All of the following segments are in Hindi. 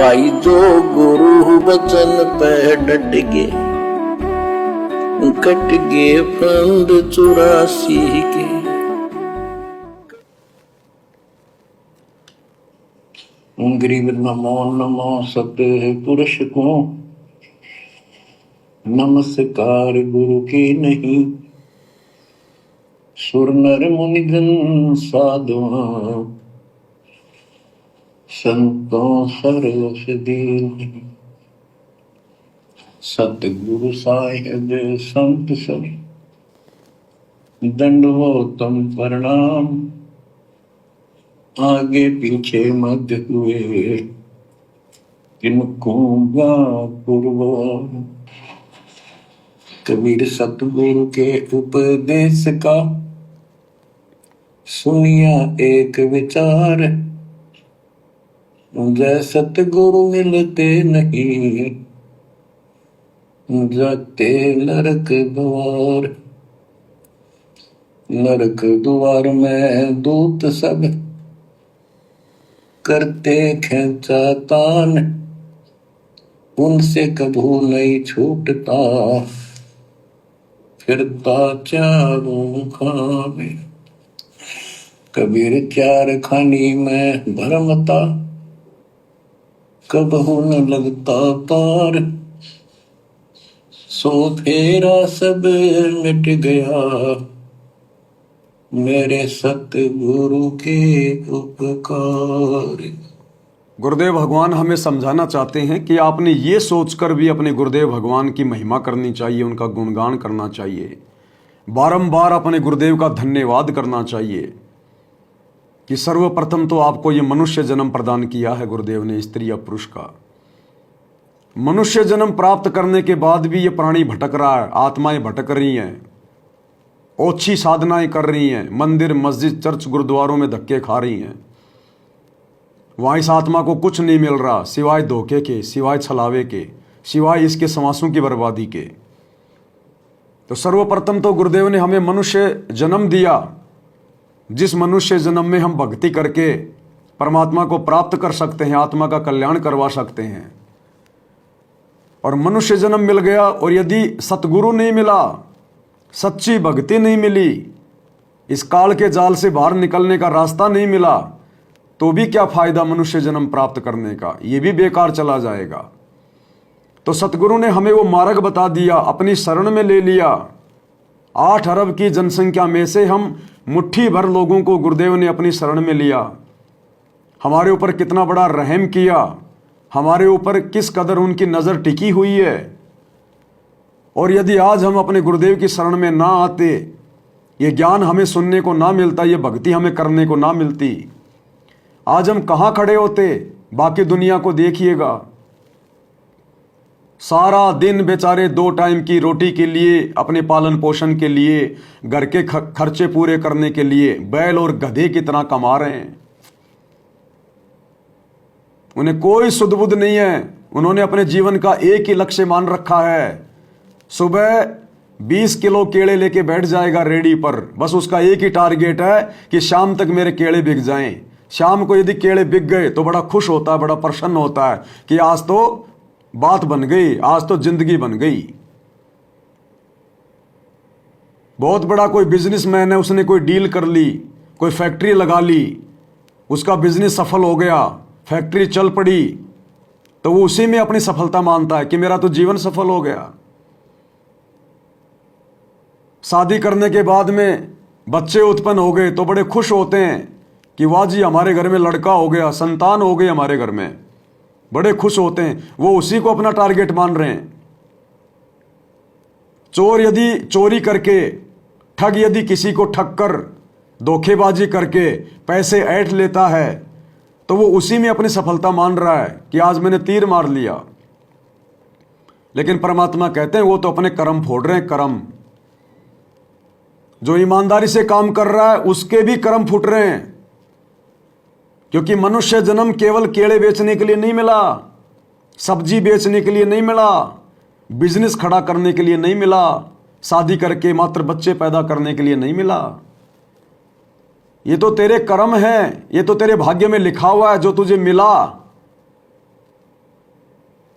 भाई जो गुरु वचन पे डट गए, कट गए फंद 84 के। गरीब नमो नमो सतपुरुष को, नमस्कार गुरु की नहीं। सुर नर मुनि जन साधुआ, संतों सर्वस दीन। सतगुरु साहिब संत सब, दंडवतम प्रणाम। आगे पीछे मध्य हुए, किनको पूर्व। कबीर सतगुरु के उपदेश का, सुनिया एक विचार। जय सतगुरु मिलते नहीं, जाते नरक द्वार। नरक द्वार में दूत सब, करते खेचा तान। उनसे कभू नहीं छूटता, फिरता चारों खाने। कबीर चार खानी में भरमता, कबहू न लगता पार। सो फेरा सब मिट गया, मेरे सतगुरु के उपकार। गुरुदेव भगवान हमें समझाना चाहते हैं कि आपने ये सोचकर भी अपने गुरुदेव भगवान की महिमा करनी चाहिए, उनका गुणगान करना चाहिए, बारंबार अपने गुरुदेव का धन्यवाद करना चाहिए कि सर्वप्रथम तो आपको ये मनुष्य जन्म प्रदान किया है गुरुदेव ने, स्त्री या पुरुष का। मनुष्य जन्म प्राप्त करने के बाद भी ये प्राणी भटक रहा है, आत्माएं भटक रही हैं, ओछी साधनाएं कर रही हैं, मंदिर मस्जिद चर्च गुरुद्वारों में धक्के खा रही हैं। वहाँ इस आत्मा को कुछ नहीं मिल रहा सिवाय धोखे के, सिवाय छलावे के, सिवाय इसके समासों की बर्बादी के। तो सर्वप्रथम तो गुरुदेव ने हमें मनुष्य जन्म दिया, जिस मनुष्य जन्म में हम भक्ति करके परमात्मा को प्राप्त कर सकते हैं, आत्मा का कल्याण करवा सकते हैं। और मनुष्य जन्म मिल गया और यदि सतगुरु नहीं मिला, सच्ची भक्ति नहीं मिली, इस काल के जाल से बाहर निकलने का रास्ता नहीं मिला, तो भी क्या फायदा मनुष्य जन्म प्राप्त करने का, ये भी बेकार चला जाएगा। तो सतगुरु ने हमें वो मार्ग बता दिया, अपनी शरण में ले लिया। 8 अरब की जनसंख्या में से हम मुट्ठी भर लोगों को गुरुदेव ने अपनी शरण में लिया। हमारे ऊपर कितना बड़ा रहम किया, हमारे ऊपर किस कदर उनकी नज़र टिकी हुई है। और यदि आज हम अपने गुरुदेव की शरण में ना आते, ये ज्ञान हमें सुनने को ना मिलता, ये भक्ति हमें करने को ना मिलती, आज हम कहाँ खड़े होते। बाकी दुनिया को देखिएगा, सारा दिन बेचारे 2 टाइम की रोटी के लिए, अपने पालन पोषण के लिए, घर के खर्चे पूरे करने के लिए बैल और गधे की तरह कमा रहे हैं। उन्हें कोई सुध बुध नहीं है। उन्होंने अपने जीवन का एक ही लक्ष्य मान रखा है, सुबह 20 किलो केले लेके बैठ जाएगा रेडी पर। बस उसका एक ही टारगेट है कि शाम तक मेरे केले बिक जाएं। शाम को यदि केले बिक गए तो बड़ा खुश होता है, बड़ा प्रसन्न होता है कि आज तो बात बन गई, आज तो जिंदगी बन गई। बहुत बड़ा कोई बिजनेसमैन है, उसने कोई डील कर ली, कोई फैक्ट्री लगा ली, उसका बिजनेस सफल हो गया, फैक्ट्री चल पड़ी, तो वो उसी में अपनी सफलता मानता है कि मेरा तो जीवन सफल हो गया। शादी करने के बाद में बच्चे उत्पन्न हो गए तो बड़े खुश होते हैं कि वाह जी हमारे घर में लड़का हो गया, संतान हो गई हमारे घर में, बड़े खुश होते हैं। वो उसी को अपना टारगेट मान रहे हैं। चोर यदि चोरी करके, ठग यदि किसी को ठग कर, धोखेबाजी करके पैसे ऐंठ लेता है तो वो उसी में अपनी सफलता मान रहा है कि आज मैंने तीर मार लिया। लेकिन परमात्मा कहते हैं वो तो अपने कर्म फोड़ रहे हैं। कर्म जो ईमानदारी से काम कर रहा है उसके भी कर्म फूट रहे हैं, क्योंकि मनुष्य जन्म केवल केले बेचने के लिए नहीं मिला, सब्जी बेचने के लिए नहीं मिला, बिजनेस खड़ा करने के लिए नहीं मिला, शादी करके मात्र बच्चे पैदा करने के लिए नहीं मिला। ये तो तेरे कर्म है, ये तो तेरे भाग्य में लिखा हुआ है जो तुझे मिला।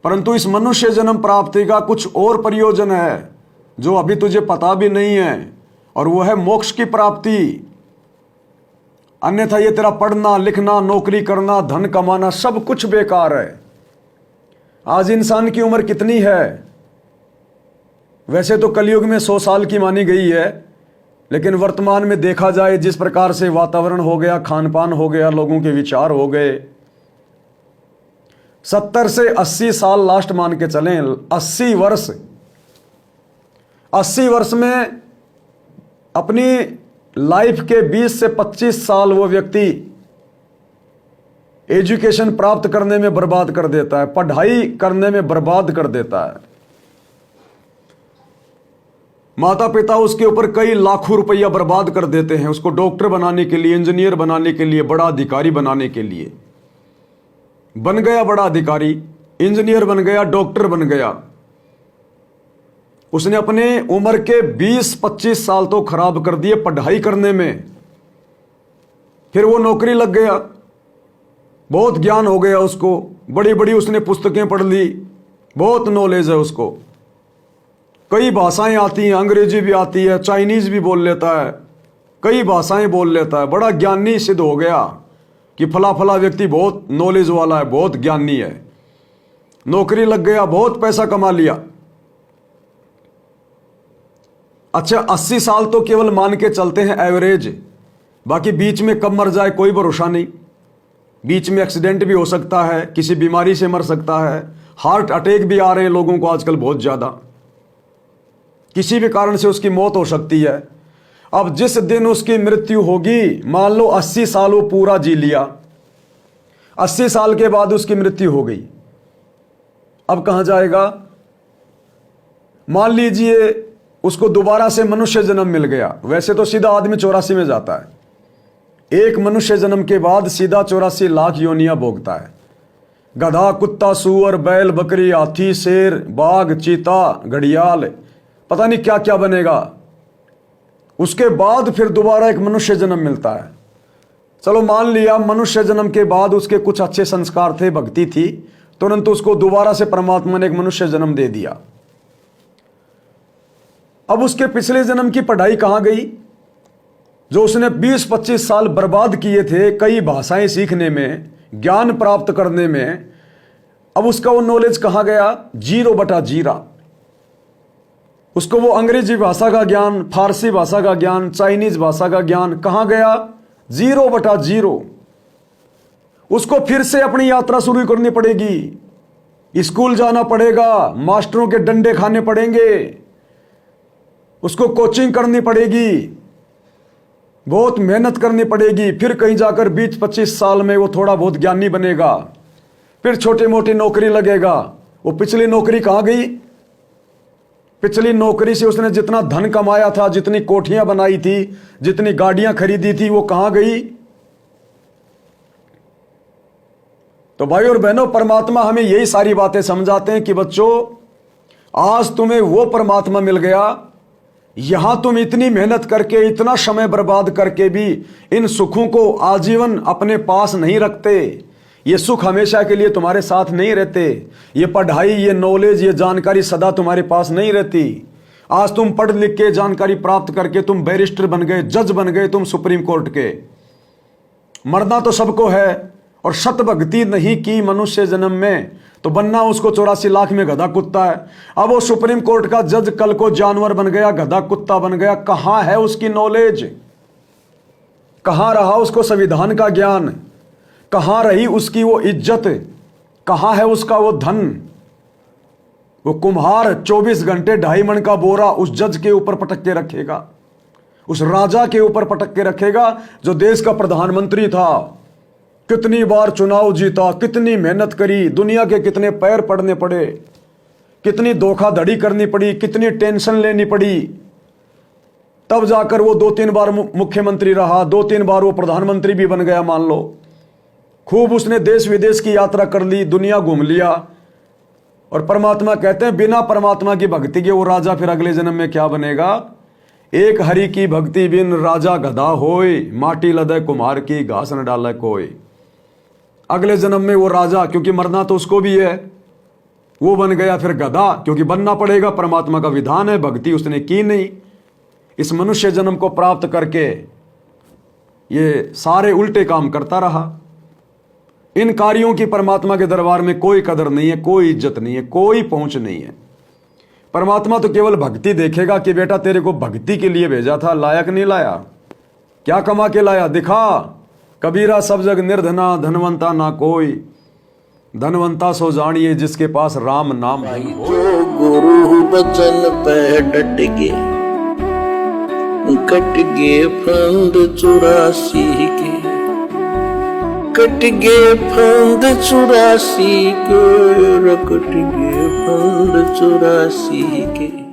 परंतु इस मनुष्य जन्म प्राप्ति का कुछ और प्रयोजन है जो अभी तुझे पता भी नहीं है, और वो है मोक्ष की प्राप्ति। अन्यथा ये तेरा पढ़ना लिखना नौकरी करना धन कमाना सब कुछ बेकार है। आज इंसान की उम्र कितनी है? वैसे तो कलयुग में 100 साल की मानी गई है, लेकिन वर्तमान में देखा जाए जिस प्रकार से वातावरण हो गया, खान पान हो गया, लोगों के विचार हो गए, 70 से 80 साल लास्ट मान के चलें। 80 वर्ष में अपनी लाइफ के 20 से 25 साल वो व्यक्ति एजुकेशन प्राप्त करने में बर्बाद कर देता है, पढ़ाई करने में बर्बाद कर देता है। माता पिता उसके ऊपर कई लाखों रुपया बर्बाद कर देते हैं, उसको डॉक्टर बनाने के लिए, इंजीनियर बनाने के लिए, बड़ा अधिकारी बनाने के लिए। बन गया बड़ा अधिकारी, इंजीनियर बन गया, डॉक्टर बन गया, उसने अपने उम्र के 20-25 साल तो खराब कर दिए पढ़ाई करने में। फिर वो नौकरी लग गया, बहुत ज्ञान हो गया उसको, बड़ी बड़ी उसने पुस्तकें पढ़ ली, बहुत नॉलेज है उसको, कई भाषाएं आती हैं, अंग्रेजी भी आती है, चाइनीज भी बोल लेता है, कई भाषाएं बोल लेता है, बड़ा ज्ञानी सिद्ध हो गया कि फला फला व्यक्ति बहुत नॉलेज वाला है, बहुत ज्ञानी है। नौकरी लग गया, बहुत पैसा कमा लिया। अच्छा, 80 साल तो केवल मान के चलते हैं एवरेज, बाकी बीच में कब मर जाए कोई भरोसा नहीं। बीच में एक्सीडेंट भी हो सकता है, किसी बीमारी से मर सकता है, हार्ट अटैक भी आ रहे हैं लोगों को आजकल बहुत ज्यादा, किसी भी कारण से उसकी मौत हो सकती है। अब जिस दिन उसकी मृत्यु होगी, मान लो 80 साल वो पूरा जी लिया, 80 साल के बाद उसकी मृत्यु हो गई, अब कहां जाएगा? मान लीजिए उसको दोबारा से मनुष्य जन्म मिल गया। वैसे तो सीधा आदमी 84 में जाता है, एक मनुष्य जन्म के बाद सीधा 84 लाख योनियां भोगता है। गधा, कुत्ता, सूअर, बैल, बकरी, हाथी, शेर, बाघ, चीता, घड़ियाल, पता नहीं क्या क्या बनेगा। उसके बाद फिर दोबारा एक मनुष्य जन्म मिलता है। चलो मान लिया मनुष्य जन्म के बाद उसके कुछ अच्छे संस्कार थे, भक्ति थी, तुरंत उसको दोबारा से परमात्मा ने एक मनुष्य जन्म दे दिया। अब उसके पिछले जन्म की पढ़ाई कहां गई? जो उसने 20-25 साल बर्बाद किए थे कई भाषाएं सीखने में, ज्ञान प्राप्त करने में, अब उसका वो नॉलेज कहां गया? 0/0। उसको वो अंग्रेजी भाषा का ज्ञान, फारसी भाषा का ज्ञान, चाइनीज भाषा का ज्ञान कहां गया? 0/0। उसको फिर से अपनी यात्रा शुरू करनी पड़ेगी, स्कूल जाना पड़ेगा, मास्टरों के डंडे खाने पड़ेंगे, उसको कोचिंग करनी पड़ेगी, बहुत मेहनत करनी पड़ेगी, फिर कहीं जाकर 20-25 साल में वो थोड़ा बहुत ज्ञानी बनेगा, फिर छोटी मोटी नौकरी लगेगा। वो पिछली नौकरी कहां गई? पिछली नौकरी से उसने जितना धन कमाया था, जितनी कोठियां बनाई थी, जितनी गाड़ियां खरीदी थी, वो कहां गई? तो भाई और बहनों, परमात्मा हमें यही सारी बातें समझाते हैं कि बच्चों, आज तुम्हें वो परमात्मा मिल गया, यहां तुम इतनी मेहनत करके, इतना समय बर्बाद करके भी इन सुखों को आजीवन अपने पास नहीं रखते। ये सुख हमेशा के लिए तुम्हारे साथ नहीं रहते। ये पढ़ाई, ये नॉलेज, ये जानकारी सदा तुम्हारे पास नहीं रहती। आज तुम पढ़ लिख के जानकारी प्राप्त करके तुम बैरिस्टर बन गए, जज बन गए, तुम सुप्रीम कोर्ट के। मरना तो सबको है, और सत भक्ति नहीं की मनुष्य जन्म में तो बनना उसको 84 लाख में गधा कुत्ता है। अब वो सुप्रीम कोर्ट का जज कल को जानवर बन गया, गधा कुत्ता बन गया, कहां है उसकी नॉलेज? कहां रहा उसको संविधान का ज्ञान? कहां रही उसकी वो इज्जत? कहां है उसका वो धन? वो कुम्हार 24 घंटे 2.5 मन का बोरा उस जज के ऊपर पटक के रखेगा, उस राजा के ऊपर पटक के रखेगा जो देश का प्रधानमंत्री था, कितनी बार चुनाव जीता, कितनी मेहनत करी, दुनिया के कितने पैर पड़ने पड़े, कितनी धोखाधड़ी करनी पड़ी, कितनी टेंशन लेनी पड़ी, तब जाकर वो 2-3 बार मुख्यमंत्री रहा, 2-3 बार वो प्रधानमंत्री भी बन गया मान लो। खूब उसने देश विदेश की यात्रा कर ली, दुनिया घूम लिया, और परमात्मा कहते हैं बिना परमात्मा की भक्ति के वो राजा फिर अगले जन्म में क्या बनेगा? एक हरि की भक्ति बिन राजा गधा होय, माटी लदे कुम्हार की घास न डाले कोय। अगले जन्म में वो राजा, क्योंकि मरना तो उसको भी है, वो बन गया फिर गधा, क्योंकि बनना पड़ेगा, परमात्मा का विधान है, भक्ति उसने की नहीं। इस मनुष्य जन्म को प्राप्त करके ये सारे उल्टे काम करता रहा। इन कार्यों की परमात्मा के दरबार में कोई कदर नहीं है, कोई इज्जत नहीं है, कोई पहुंच नहीं है। परमात्मा तो केवल भक्ति देखेगा कि बेटा तेरे को भक्ति के लिए भेजा था, लायक नहीं लाया, क्या कमा के लाया, दिखा। कबीरा सब जग निर्धना, धनवंता ना कोई, धनवंता सो जानिए जिसके पास राम नाम है। जो गुरु बचन पे डट गे, कट गे फंद 84 के, कट गे फंद 84 के, कट गे फंद 84 के।